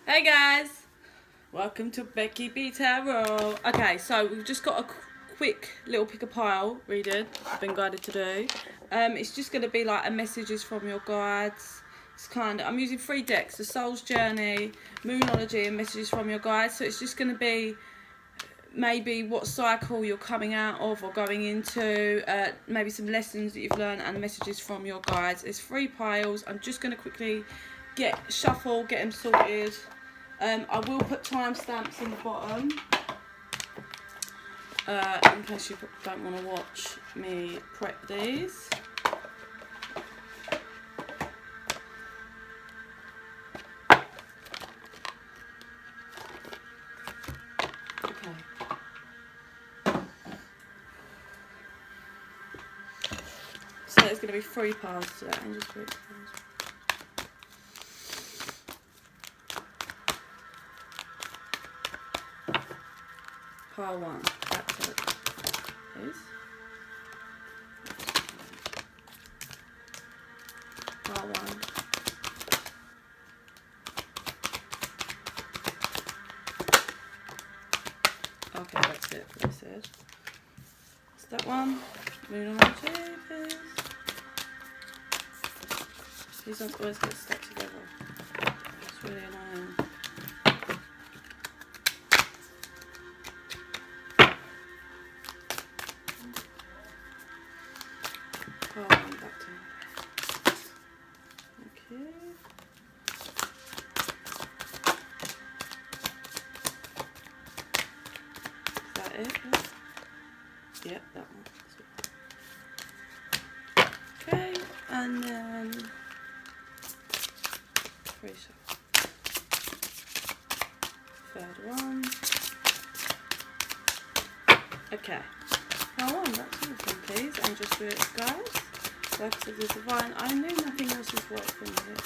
Hey guys, welcome to Becky B Tarot. Okay, so we've just got a quick little pick a pile reading I've been guided to do. It's just going to be like a messages from your guides. It's I'm using 3 decks: the Soul's Journey, Moonology, and messages from your guides. So it's just going to be maybe what cycle you're coming out of or going into, maybe some lessons that you've learned, and messages from your guides. It's 3 piles. I'm just going to quickly get them sorted. I will put timestamps in the bottom in case you don't want to watch me prep these. Okay. So there's going to be 3 piles to that, and just 3 piles. Pile 1, that's it, please. Pile 1. Okay, that's it, that's it. Step 1, Moonology, please. These ones always get stuck together. It's really annoying. Back to okay. Is that it? Yeah, that one. Okay, and then 3 shots. 3rd one. Okay. Now on, that's everything, please. And just do it, guys. Works of the divine. I knew nothing else was working with it.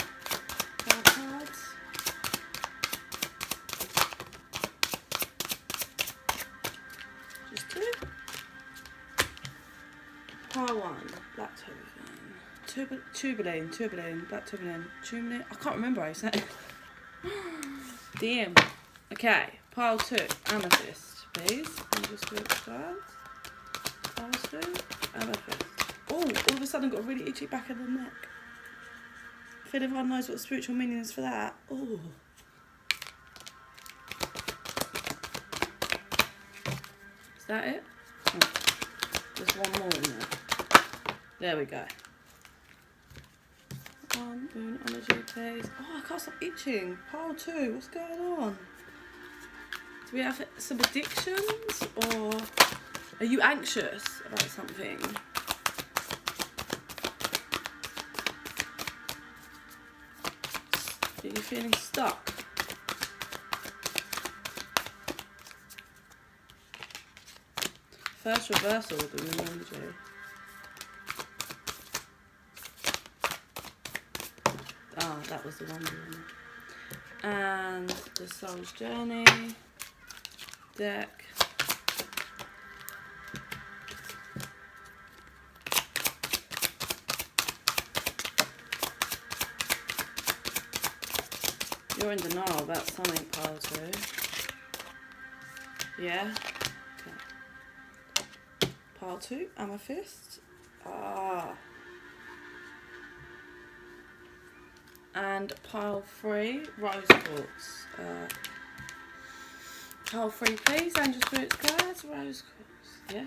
4 cards. Just 2. Pile 1. Black tourmaline. Black tourmaline. I can't remember how you say it. DM. Okay. Pile 2. Amethyst, please. And just do it, guys. Pile 2. Amethyst. Oh, all of a sudden got a really itchy back of the neck. I feel everyone knows what the spiritual meaning is for that. Oh. Is that it? Oh. There's one more in there. There we go. 1, Moonology, please. Oh, I can't stop itching. Pile 2, what's going on? Do we have some addictions, or are you anxious about something? Are you feeling stuck? First reversal with the Moonology. Ah, that was the one. And the Soul's Journey deck. You're in denial about something, pile 2. Yeah? Okay. Pile 2, amethyst. Ah. And pile 3, rose quartz. Pile 3, please, and just roots, guys. Rose quartz. Yeah?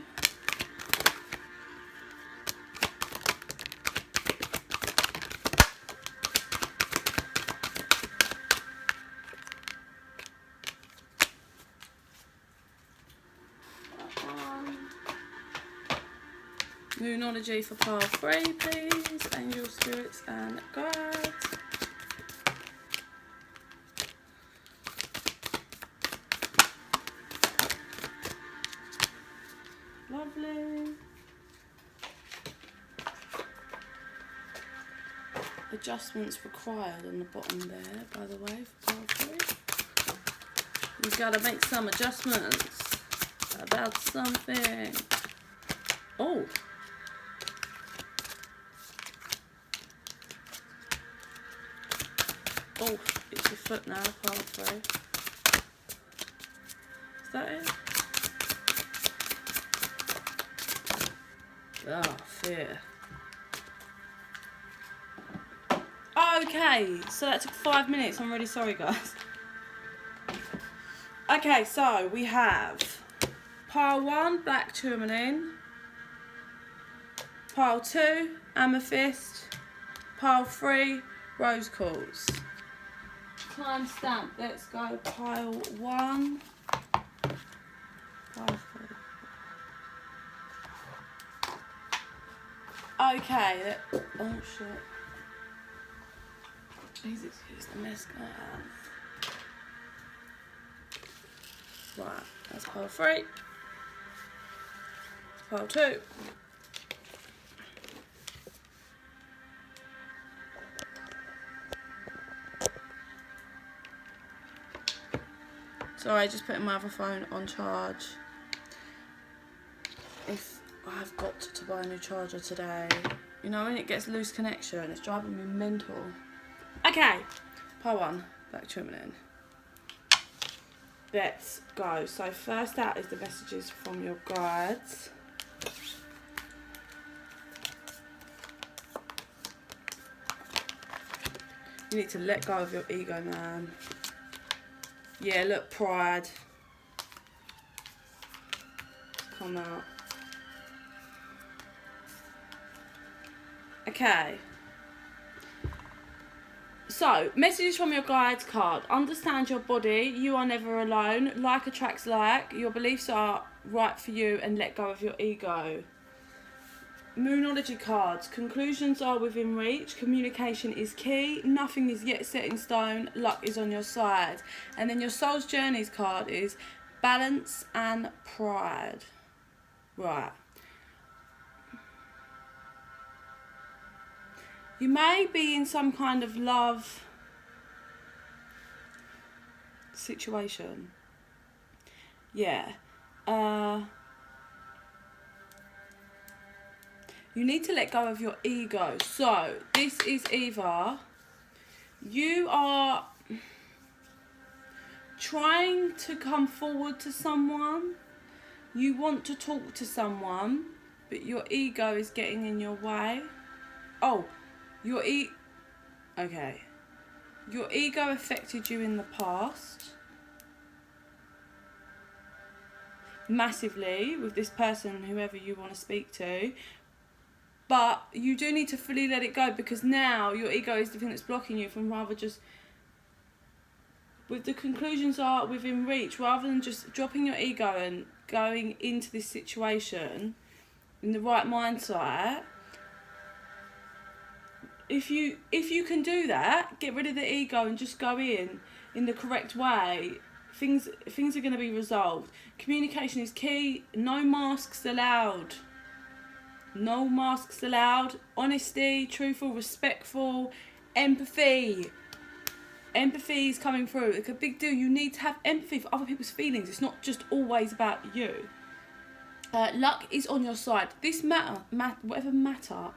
Moonology for pile 3, please. Angel spirits and guides. Lovely. Adjustments required on the bottom there, by the way, for pile 3. You've got to make some adjustments about something. Oh. Oh. It's your foot now, pile 3. Is that it? Oh, fear. Okay, so that took 5 minutes. I'm really sorry, guys. Okay, so we have pile 1, black tourmaline. Pile 2, amethyst. Pile 3, rose quartz. Time stamp. Let's go pile 1. Pile 3. Okay, oh shit. Please excuse the mess I have. Right, that's pile 3. Pile 2. Sorry, just putting my other phone on charge. I've got to buy a new charger today. You know when it gets loose connection, it's driving me mental. Okay, pile 1, black tourmaline. Let's go. So first out is the messages from your guides. You need to let go of your ego, man. Yeah, look, pride. Come out. Okay. So, messages from your guides card. Understand your body. You are never alone. Like attracts like. Your beliefs are right for you and let go of your ego. Moonology cards. Conclusions are within reach. Communication is key. Nothing is yet set in stone. Luck is on your side. And then your soul's journeys card is balance and pride. Right. You may be in some kind of love situation. Yeah. You need to let go of your ego. So, this is either you are trying to come forward to someone, you want to talk to someone, but your ego is getting in your way. Oh, okay. Your ego affected you in the past massively with this person, whoever you want to speak to. But you do need to fully let it go, because now your ego is the thing that's blocking you from rather just, with the conclusions are within reach, rather than just dropping your ego and going into this situation in the right mindset. If you can do that, get rid of the ego and just go in the correct way, things are going to be resolved. Communication is key. No masks allowed. No masks allowed. Honesty, truthful, respectful, empathy. Empathy is coming through. It's a big deal. You need to have empathy for other people's feelings. It's not just always about you. Luck is on your side. This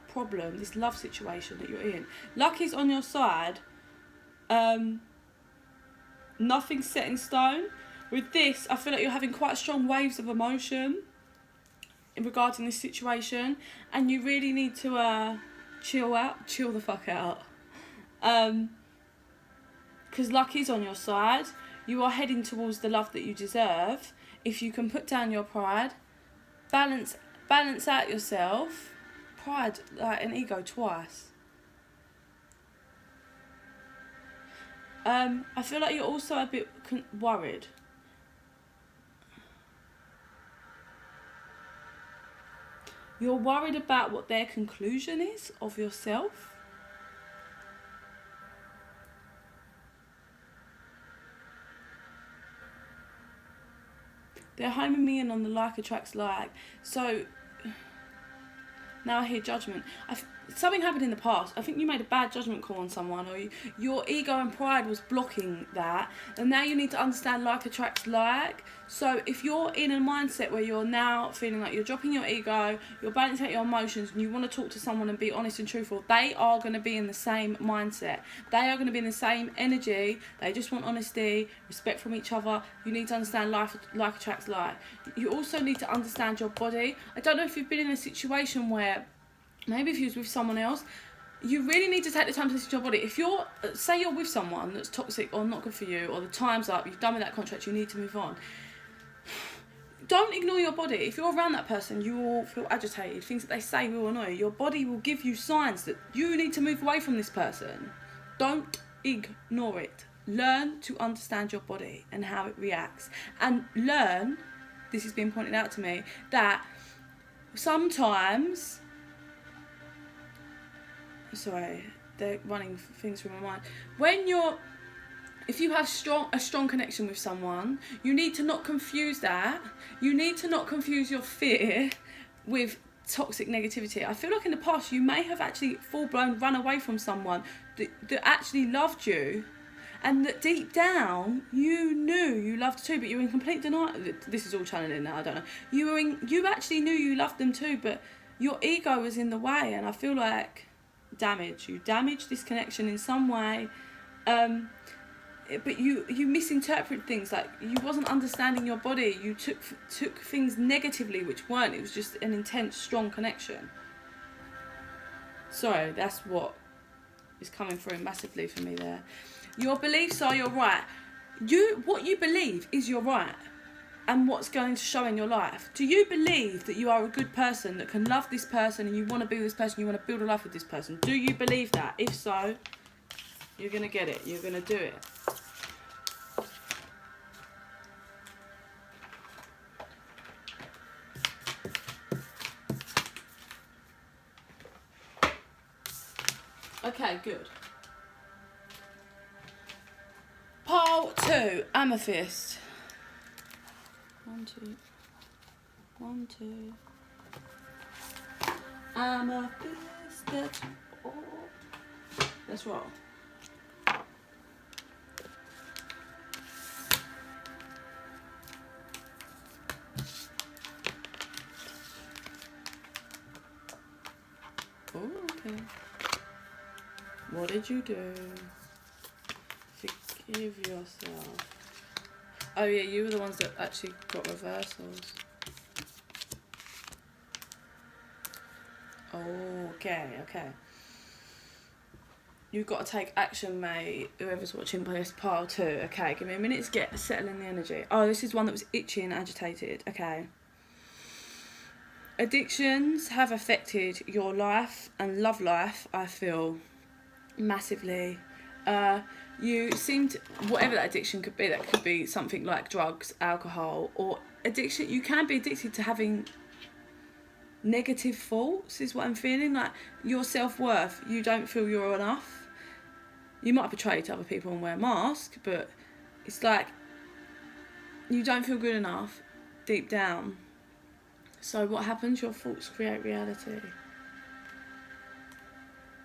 problem, this love situation that you're in, luck is on your side. Nothing's set in stone. With this, I feel like you're having quite strong waves of emotion regarding this situation, and you really need to chill the fuck out. Because luck is on your side. You are heading towards the love that you deserve. If you can put down your pride, balance out yourself. Pride, like an ego, twice. I feel like you're also a bit worried. You're worried about what their conclusion is of yourself. They're homing me in on the like attracts like. So, now I hear judgment. something happened in the past. I think you made a bad judgment call on someone, or your ego and pride was blocking that, and now you need to understand like attracts like. So if you're in a mindset where you're now feeling like you're dropping your ego, you're balancing out your emotions, and you want to talk to someone and be honest and truthful, they are going to be in the same mindset. They are going to be in the same energy. They just want honesty, respect from each other. You need to understand like attracts like. You also need to understand your body. I don't know if you've been in a situation where maybe if you was with someone else, you really need to take the time to listen to your body. If you're, say you're with someone that's toxic or not good for you, or the time's up, you've done with that contract, you need to move on. Don't ignore your body. If you're around that person, you will feel agitated. Things that they say will annoy you. Your body will give you signs that you need to move away from this person. Don't ignore it. Learn to understand your body and how it reacts. And learn, this has been pointed out to me, that sometimes... Sorry, they're running things through my mind. If you have a strong connection with someone, you need to not confuse that. You need to not confuse your fear with toxic negativity. I feel like in the past you may have actually full-blown run away from someone that actually loved you, and that deep down you knew you loved too, but you were in complete denial. This is all channeling now, I don't know. You actually knew you loved them too, but your ego was in the way, and I feel like you damaged this connection in some way. But you misinterpret things, like you wasn't understanding your body. You took things negatively, which weren't. It was just an intense, strong connection. Sorry, that's what is coming through massively for me there. Your beliefs are your right. What you believe is your right, and what's going to show in your life. Do you believe that you are a good person that can love this person, and you want to be with this person, you want to build a life with this person? Do you believe that? If so, you're going to get it. You're going to do it. Okay, good. Pile 2, amethyst. 1, 2. 1, 2. Amethyst. Let's roll. Oh, okay. What did you do? Forgive yourself. Oh yeah, you were the ones that actually got reversals. Oh, okay. You've got to take action, mate. Whoever's watching this pile 2. Okay, give me a minute to get settle in the energy. Oh, this is one that was itchy and agitated. Okay. Addictions have affected your life and love life, I feel, massively. You seem to, whatever that addiction could be, that could be something like drugs, alcohol, or addiction. You can be addicted to having negative thoughts, is what I'm feeling. Like your self-worth, you don't feel you're enough. You might betray to other people and wear a mask, but it's like you don't feel good enough deep down. So what happens? Your thoughts create reality.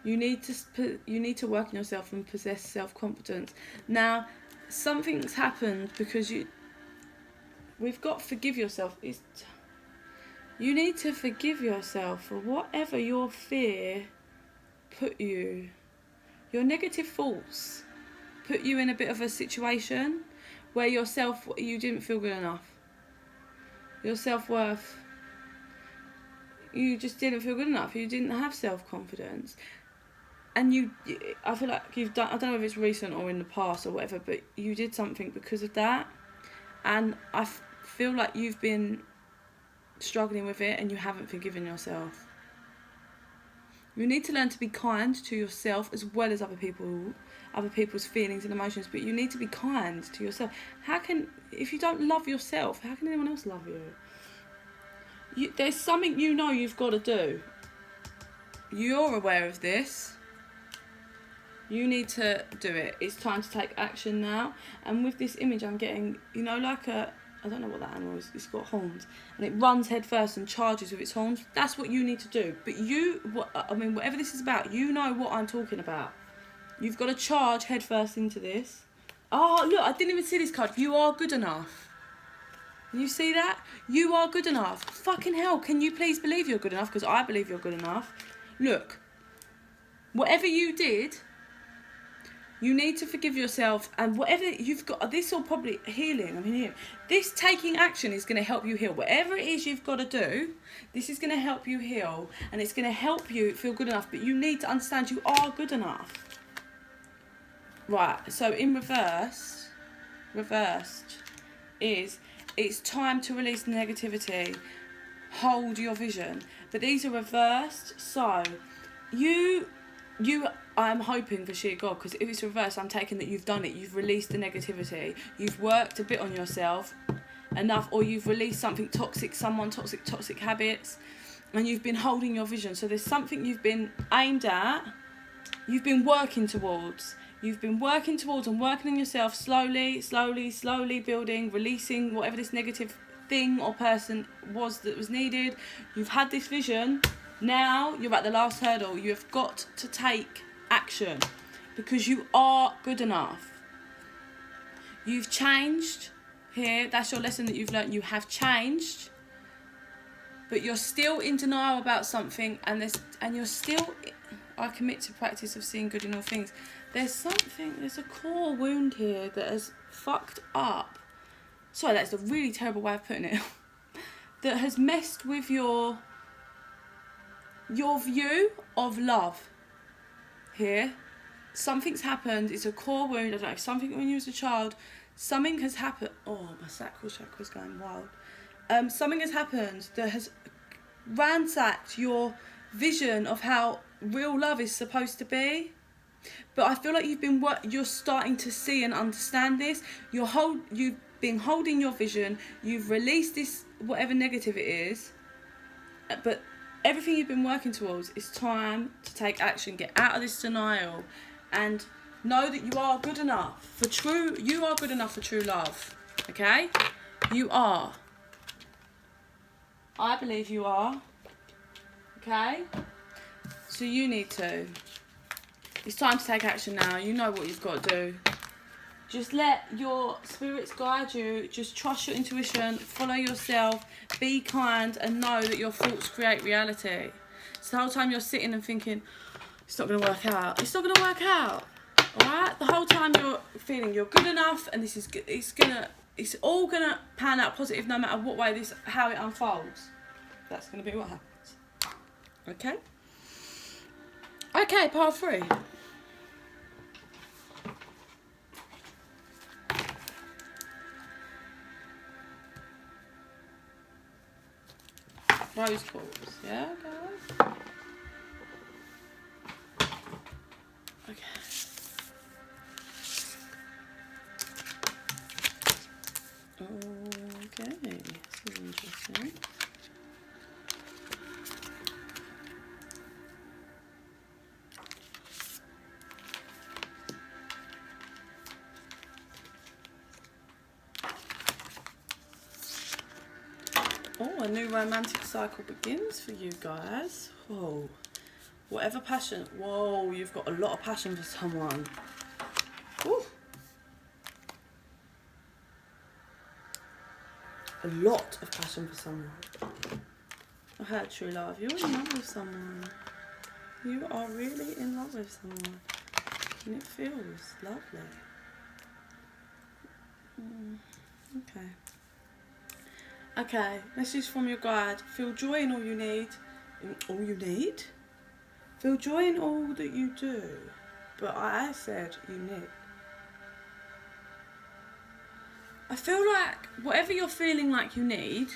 You need to work on yourself and possess self-confidence. Now, something's happened because we've got to forgive yourself. You need to forgive yourself for whatever your fear put you. Your negative thoughts put you in a bit of a situation where you didn't feel good enough. Your self-worth, you just didn't feel good enough. You didn't have self-confidence. And I feel like you've done, I don't know if it's recent or in the past or whatever, but you did something because of that. And I feel like you've been struggling with it and you haven't forgiven yourself. You need to learn to be kind to yourself as well as other people's feelings and emotions, but you need to be kind to yourself. If you don't love yourself, how can anyone else love you? There's something you've got to do. You're aware of this. You need to do it. It's time to take action now. And with this image I'm getting, like I don't know what that animal is. It's got horns, and it runs head first and charges with its horns. That's what you need to do. But whatever this is about, you know what I'm talking about. You've got to charge head first into this. Oh, look, I didn't even see this card. You are good enough. You see that? You are good enough. Fucking hell, can you please believe you're good enough? Because I believe you're good enough. Look, whatever you did, you need to forgive yourself, and whatever you've got, this will probably healing. I mean, here, this taking action is going to help you heal. Whatever it is you've got to do, this is going to help you heal, and it's going to help you feel good enough. But you need to understand you are good enough. Right. So in reversed is it's time to release the negativity. Hold your vision. But these are reversed. So I'm hoping for sheer God, because if it's reversed, I'm taking that you've done it. You've released the negativity. You've worked a bit on yourself enough, or you've released something toxic, toxic habits, and you've been holding your vision. So there's something you've been aimed at, you've been working towards. You've been working towards and working on yourself slowly building, releasing whatever this negative thing or person was that was needed. You've had this vision. Now you're at the last hurdle. You have got to take action, because you are good enough. You've changed here. That's your lesson that you've learned. You have changed, but you're still in denial about something, and you're still. I commit to practice of seeing good in all things. There's a core wound here that has fucked up. Sorry, that's a really terrible way of putting it. That has messed with your view of love. Here, something's happened. It's a core wound. I don't know, something when you was a child. Something has happened. Oh, my sacral chakra's going wild. Something has happened that has ransacked your vision of how real love is supposed to be. But I feel like you're starting to see and understand this. You've been holding your vision. You've released this, whatever negative it is. But everything you've been working towards, it's time to take action. Get out of this denial, and know that you are good enough for true. You are good enough for true love. Okay, you are. I believe you are. Okay, so you need to. It's time to take action now. You know what you've got to do. Just let your spirits guide you. Just trust your intuition. Follow yourself. Be kind, and know that your thoughts create reality. So the whole time you're sitting and thinking, it's not going to work out. It's not going to work out. Alright? The whole time you're feeling you're good enough, and this is good. It's all going to pan out positive no matter what way how it unfolds. That's going to be what happens. Okay? Okay, part 3. Rose balls, yeah, guys? Okay. Okay, this is interesting. Oh, a new romantic cycle begins for you guys. Whoa. Whatever passion. Whoa, you've got a lot of passion for someone. Ooh. A lot of passion for someone. I heard true love. You're in love with someone. You are really in love with someone. And it feels lovely. Okay. Okay, this is from your guide. Feel joy in all you need. All you need? Feel joy in all that you do. But I said you need. I feel like whatever you're feeling like you need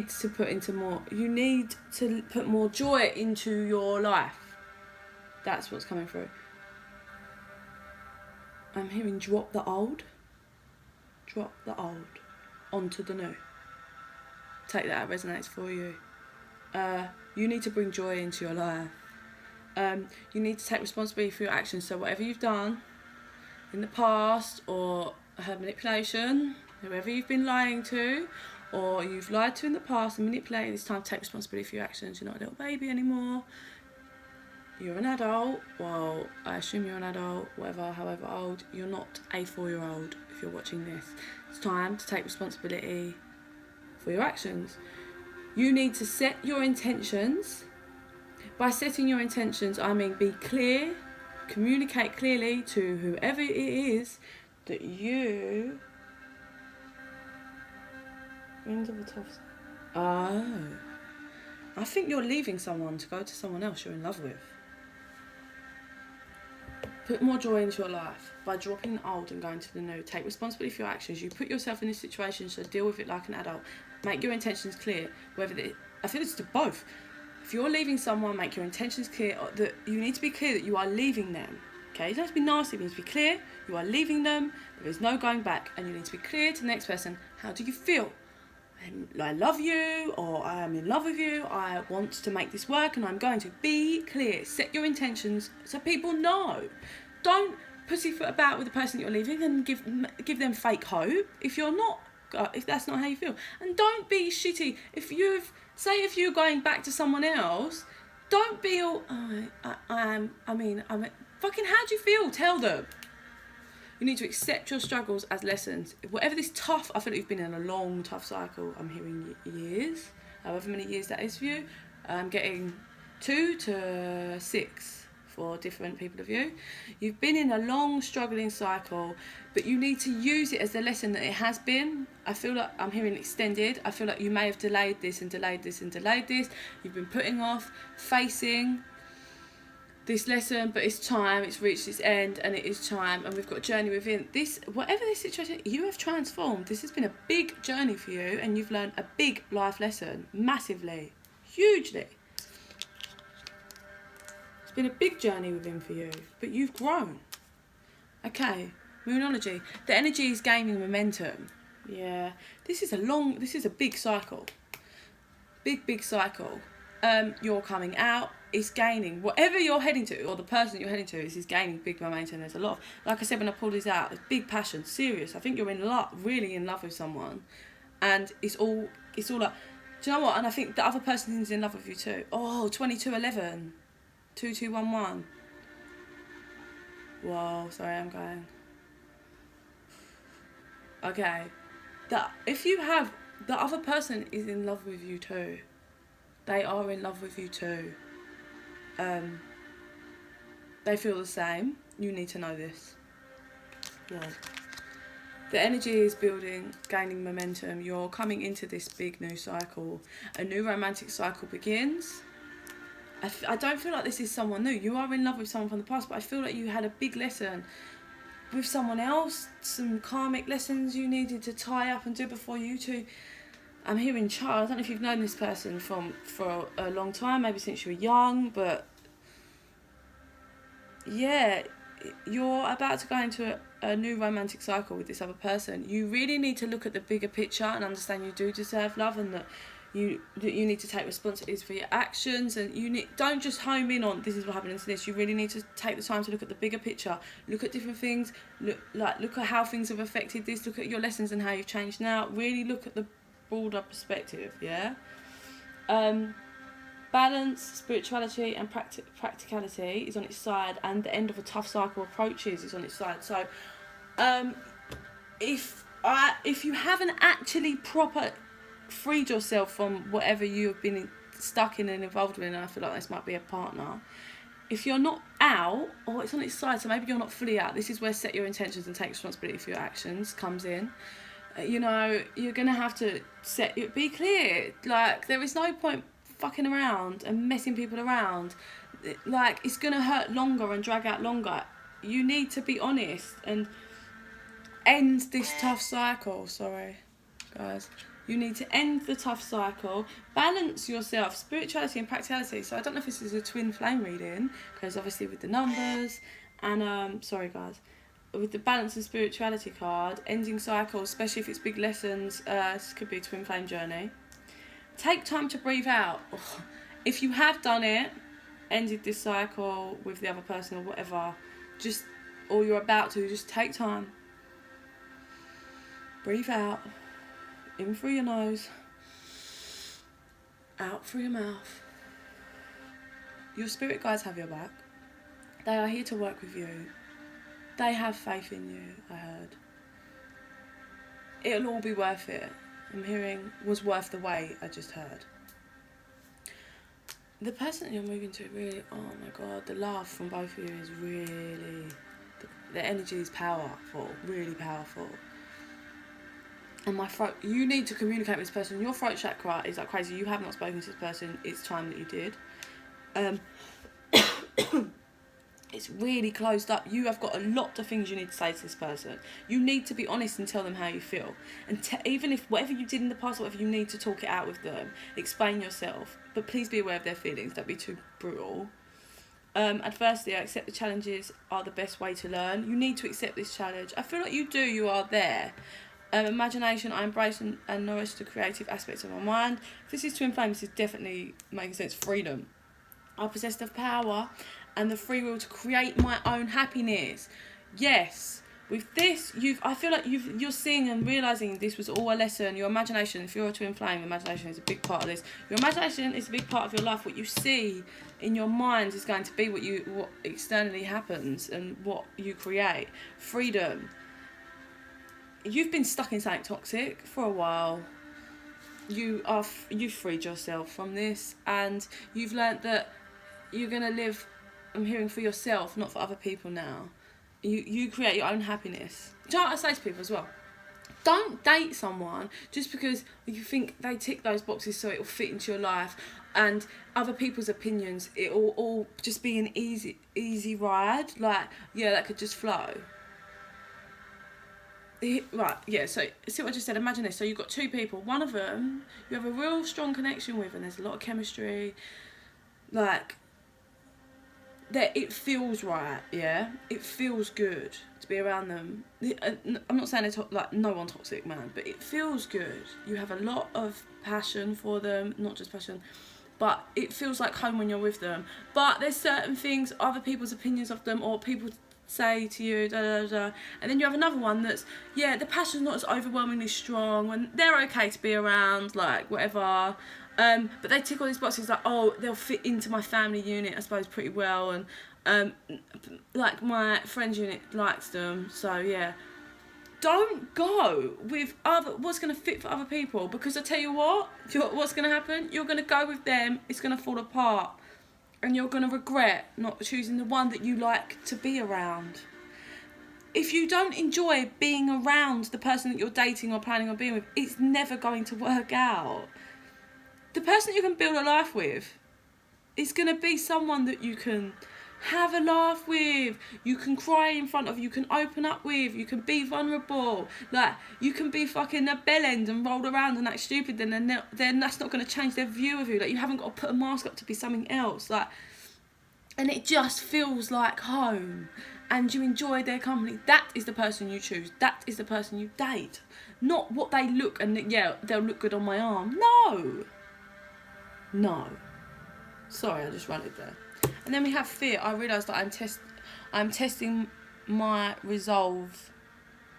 to put into more. You need to put more joy into your life. That's what's coming through. I'm hearing drop the old onto the new. Take that, it resonates for you. You need to bring joy into your life. You need to take responsibility for your actions. So whatever you've done in the past, or had manipulation, whoever you've been lying to, or you've lied to in the past and manipulated, it's time to take responsibility for your actions. You're not a little baby anymore. You're an adult. Well, I assume you're an adult, whatever, however old. You're not a 4-year-old if you're watching this. It's time to take responsibility for your actions. You need to set your intentions. By setting your intentions, I mean be clear, communicate clearly to whoever it is that you... End of a tough... Oh. I think you're leaving someone to go to someone else you're in love with. Put more joy into your life by dropping the old and going to the new. Take responsibility for your actions. You put yourself in this situation, so deal with it like an adult. Make your intentions clear. I feel it's to both. If you're leaving someone, make your intentions clear. That you need to be clear that you are leaving them. Okay, you don't have to be nasty, you need to be clear. You are leaving them. There is no going back, and you need to be clear to the next person. How do you feel? I love you, or I am in love with you. I want to make this work, and I'm going to be clear. Set your intentions so people know. Don't pussyfoot about with the person you're leaving and give them fake hope if that's not how you feel. And don't be shitty if you're going back to someone else. Don't be all I'm fucking, how do you feel? Tell them. You need to accept your struggles as lessons. Whatever this tough, I feel like you've been in a long, tough cycle. I'm hearing years, however many years that is for you. I'm getting 2 to 6 for different people of you. You've been in a long, struggling cycle, but you need to use it as the lesson that it has been. I feel like I'm hearing extended. I feel like you may have delayed this and delayed this and delayed this. You've been putting off facing this lesson, but it's time, it's reached its end, and it is time, and we've got a journey within this. Whatever this situation, you have transformed. This has been a big journey for you, and you've learned a big life lesson, massively, hugely. It's been a big journey within for you, but you've grown. Okay, Moonology. The energy is gaining momentum. Yeah, this is a big cycle. Big cycle. You're coming out. It's gaining. Whatever you're heading to, or the person you're heading to, is gaining big momentum. There's a lot of, like I said when I pulled this out, there's big passion, serious. I think you're in love, really in love with someone, and it's all like, do you know what? And I think the other person is in love with you too. Oh, 2211, 2211. Whoa, sorry, I'm going. Okay, if you have, the other person is in love with you too. They are in love with you too. They feel the same. You need to know this. Yeah. The energy is building, gaining momentum. You're coming into this big new cycle. A new romantic cycle begins. I don't feel like this is someone new. You are in love with someone from the past, but I feel like you had a big lesson with someone else. Some karmic lessons you needed to tie up and do before you two. I'm hearing child. I don't know if you've known this person for a long time, maybe since you were young, but yeah, you're about to go into a new romantic cycle with this other person. You really need to look at the bigger picture and understand you do deserve love, and that you need to take responsibility for your actions, and don't just home in on this is what happened to this. You really need to take the time to look at the bigger picture, look at different things, look at how things have affected this, look at your lessons and how you've changed now. Really look at the broader perspective. Yeah. Balance, spirituality and practicality is on its side, and the end of a tough cycle approaches is on its side. So if you haven't actually proper freed yourself from whatever you've been stuck in and involved in, and I feel like this might be a partner, if you're not out, or it's on its side, so maybe you're not fully out, this is where set your intentions and take responsibility for your actions comes in. You're going to have to be clear. Like, there is no point fucking around and messing people around. Like, it's going to hurt longer and drag out longer. You need to be honest and end this tough cycle. Sorry, guys. You need to end the tough cycle. Balance yourself, spirituality and practicality. So I don't know if this is a twin flame reading, because obviously with the numbers and, sorry guys, with the balance and spirituality card, ending cycles, especially if it's big lessons, this could be a twin flame journey. Take time to breathe out. If you have done it, ended this cycle with the other person or whatever, or you're about to, just take time. Breathe out. In through your nose. Out through your mouth. Your spirit guides have your back. They are here to work with you. They have faith in you, I heard. It'll all be worth it. I'm hearing was worth the wait, I just heard. The person that you're moving to really, oh my God, the love from both of you is really, the energy is powerful, really powerful. And my throat, you need to communicate with this person. Your throat chakra is like crazy. You have not spoken to this person. It's time that you did. It's really closed up. You have got a lot of things you need to say to this person. You need to be honest and tell them how you feel. And even if whatever you did in the past, whatever you need to talk it out with them, explain yourself. But please be aware of their feelings. Don't be too brutal. Adversity, I accept the challenges are the best way to learn. You need to accept this challenge. I feel like you do. You are there. Imagination, I embrace and nourish the creative aspects of my mind. If this is twin flame, this is definitely making sense. Freedom. I possess the power and the free will to create my own happiness. Yes, with this, I feel like you're seeing and realising this was all a lesson. Your imagination, if you're a twin flame, imagination is a big part of this. Your imagination is a big part of your life. What you see in your mind is going to be what externally happens and what you create. Freedom. You've been stuck in something toxic for a while. You've freed yourself from this, and you've learnt that you're gonna live, I'm hearing, for yourself, not for other people now. You create your own happiness. Do you know what I say to people as well? Don't date someone just because you think they tick those boxes so it will fit into your life, and other people's opinions, it will all just be an easy ride. Like, yeah, that could just flow. Right, yeah, so see what I just said. Imagine this. So you've got two people. One of them you have a real strong connection with, and there's a lot of chemistry. Like, that it feels right, yeah? It feels good to be around them. I'm not saying it's like no one toxic, man, but it feels good. You have a lot of passion for them, not just passion, but it feels like home when you're with them. But there's certain things, other people's opinions of them, or people say to you, and then you have another one that's, yeah, the passion's not as overwhelmingly strong, and they're okay to be around, like, whatever, but they tick all these boxes, like, oh, they'll fit into my family unit, I suppose, pretty well, and like, my friend's unit likes them, so yeah. Don't go with what's going to fit for other people, because I tell you what's going to happen, you're going to go with them, it's going to fall apart. And you're going to regret not choosing the one that you like to be around. If you don't enjoy being around the person that you're dating or planning on being with, it's never going to work out. The person you can build a life with is going to be someone that you can have a laugh with, you can cry in front of, you can open up with, you can be vulnerable, like, you can be fucking a bellend and roll around and act stupid, then that's not going to change their view of you. Like, you haven't got to put a mask up to be something else, like, and it just feels like home, and you enjoy their company. That is the person you choose. That is the person you date, not what they look, and yeah, they'll look good on my arm. No. Sorry, I just rallied there. And then we have fear. I realise that I'm testing my resolve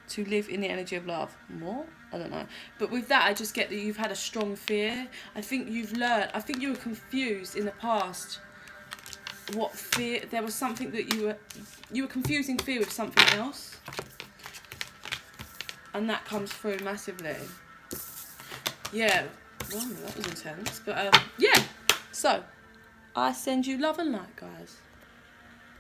to live in the energy of love. What? I don't know. But with that, I just get that you've had a strong fear. I think you've learned. I think you were confused in the past. What fear? There was something that you were confusing fear with something else, and that comes through massively. Yeah. Wow, that was intense. But yeah. So, I send you love and light, guys.